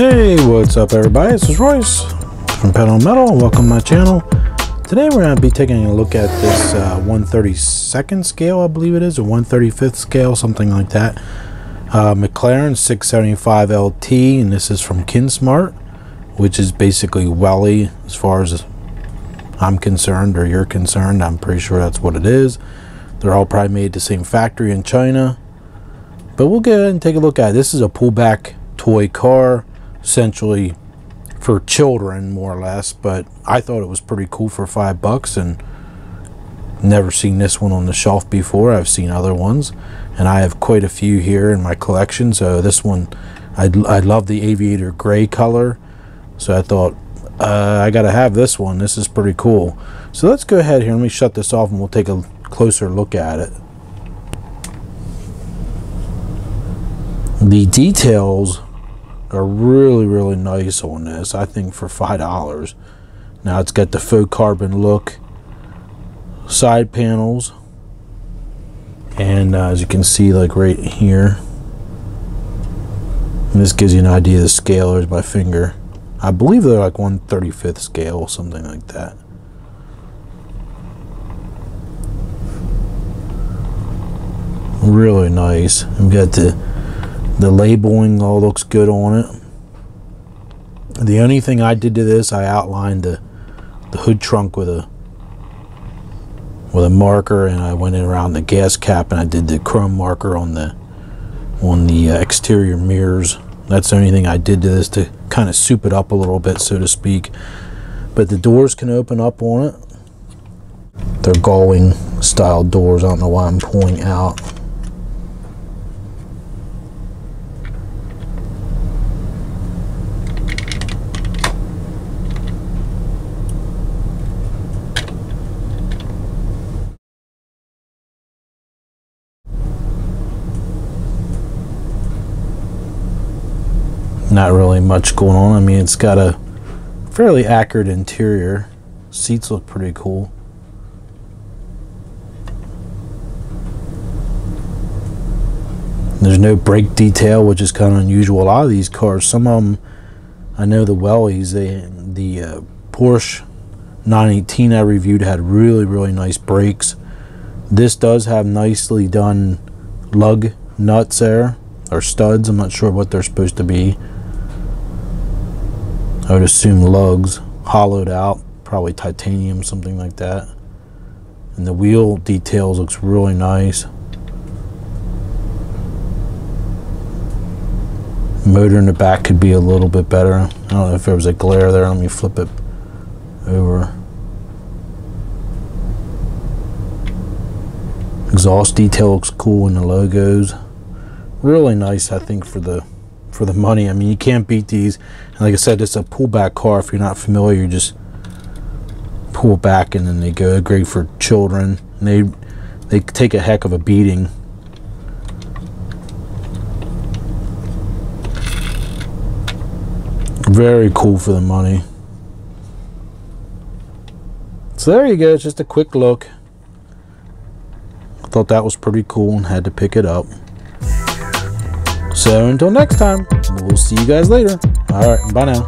Hey, what's up everybody? This is Royce from Pedal Metal. Welcome to my channel. Today we're going to be taking a look at this 1/32nd scale, I believe it is, or 1/35th scale, something like that. McLaren 675 LT, and this is from Kinsmart, which is basically Welly as far as I'm concerned, or you're concerned. I'm pretty sure that's what it is. They're all probably made at the same factory in China. But we'll go ahead and take a look at it. This is a pullback toy car, essentially for children, more or less. But I thought it was pretty cool for $5, and never seen this one on the shelf before. I've seen other ones, and I have quite a few here in my collection. So this one, I love the aviator gray color, so I thought I gotta have this one. This is pretty cool. So let's go ahead here. Let me shut this off and we'll take a closer look at it. The details are really nice on this, I think, for $5. Now it's got the faux carbon look, side panels, and as you can see, like right here, and this gives you an idea of the scale. There's my finger. I believe they're like 1/35th scale, something like that. Really nice. We've got the labeling all looks good on it. The only thing I did to this, I outlined the hood trunk with a marker, and I went in around the gas cap and I did the chrome marker on the exterior mirrors. That's the only thing I did to this, to kind of soup it up a little bit, so to speak. But the doors can open up on it. They're gullwing style doors. I don't know why I'm pulling out. Not really much going on. I mean, it's got a fairly accurate interior. Seats look pretty cool. There's no brake detail, which is kind of unusual. A lot of these cars, some of them, I know the Wellies, the Porsche 918 I reviewed had really nice brakes. This does have nicely done lug nuts there, or studs. I'm not sure what they're supposed to be. I would assume lugs, hollowed out, probably titanium, something like that. And the wheel details looks really nice. Motor in the back could be a little bit better. I don't know if there was a glare there. Let me flip it over. Exhaust detail looks cool in the logos. Really nice, I think, for the money. I mean, you can't beat these. And like I said, it's a pullback car. If you're not familiar, you just pull back and then they go. Great for children. And they take a heck of a beating. Very cool for the money. So there you go. It's just a quick look. I thought that was pretty cool and had to pick it up. So until next time, we'll see you guys later. All right, bye now.